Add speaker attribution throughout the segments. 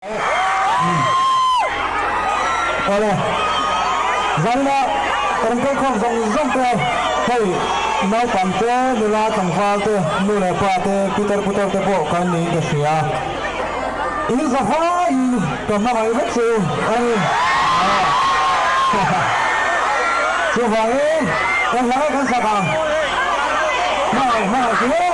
Speaker 1: Oleh, Zana, orang kau kau zong tu, hey, mau pantai, nila tangfal tu, nila pate, putar tu pok kan ni kesia. Ini sahai, kamu mai betul, ani. Cuba yang lain kan sekarang. Mau, semua.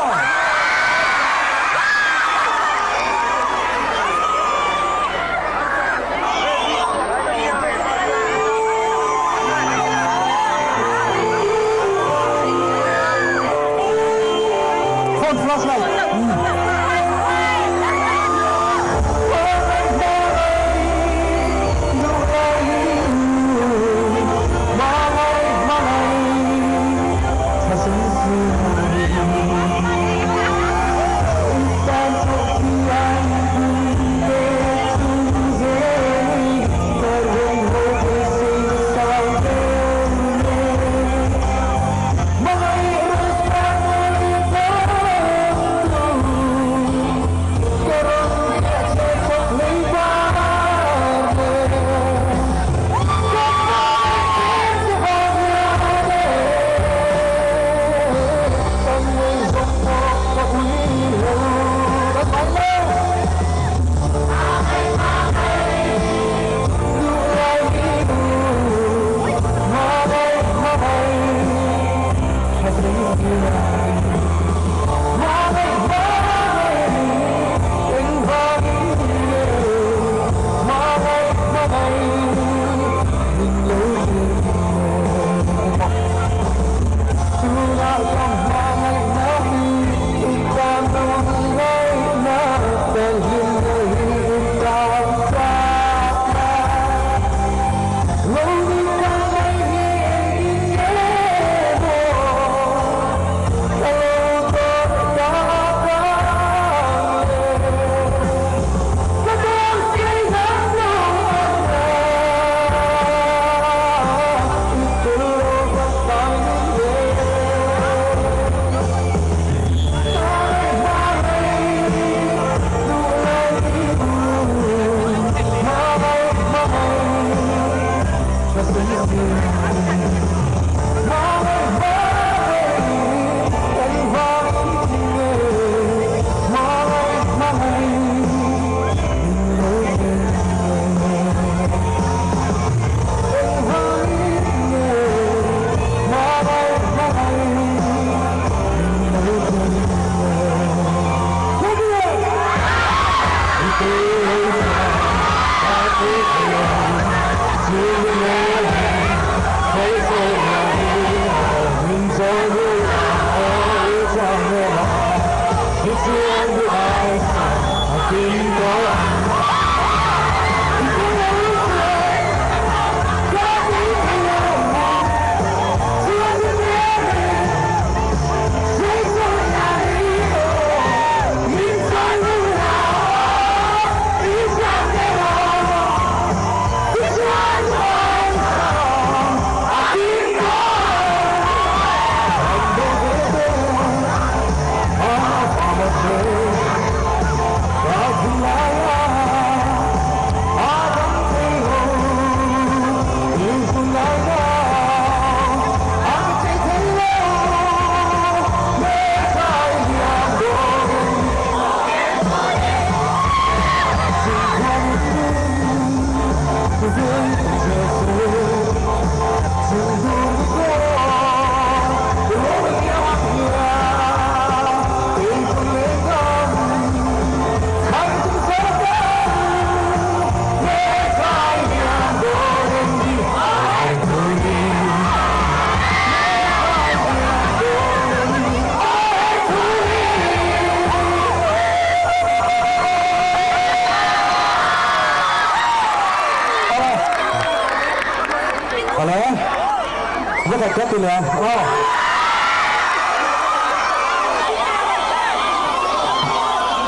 Speaker 1: Chết đi nè.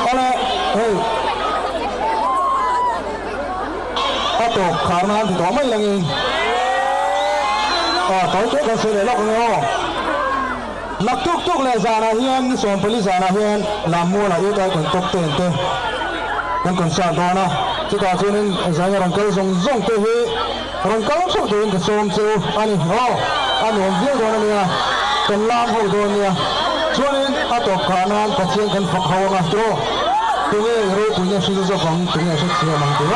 Speaker 1: Oleh, hey. Atau karena itu apa lagi? Tahu tu kan sudah lok ni. Nak tuk le zana hian, soal polis zana hian, lamu lah itu kan tuk tu. Kan konser tu na. chỉ cả cho nên giải nhà rong câu rong tới hết rong câu số tiền cái số châu anh anh hôm viết rồi nè cần làm hậu đồ nè cho nên à tổ khả năng phát triển cần phục hậu mà cho tụi em rồi tụi em sử dụng vòng tụi em sẽ chia bằng tụi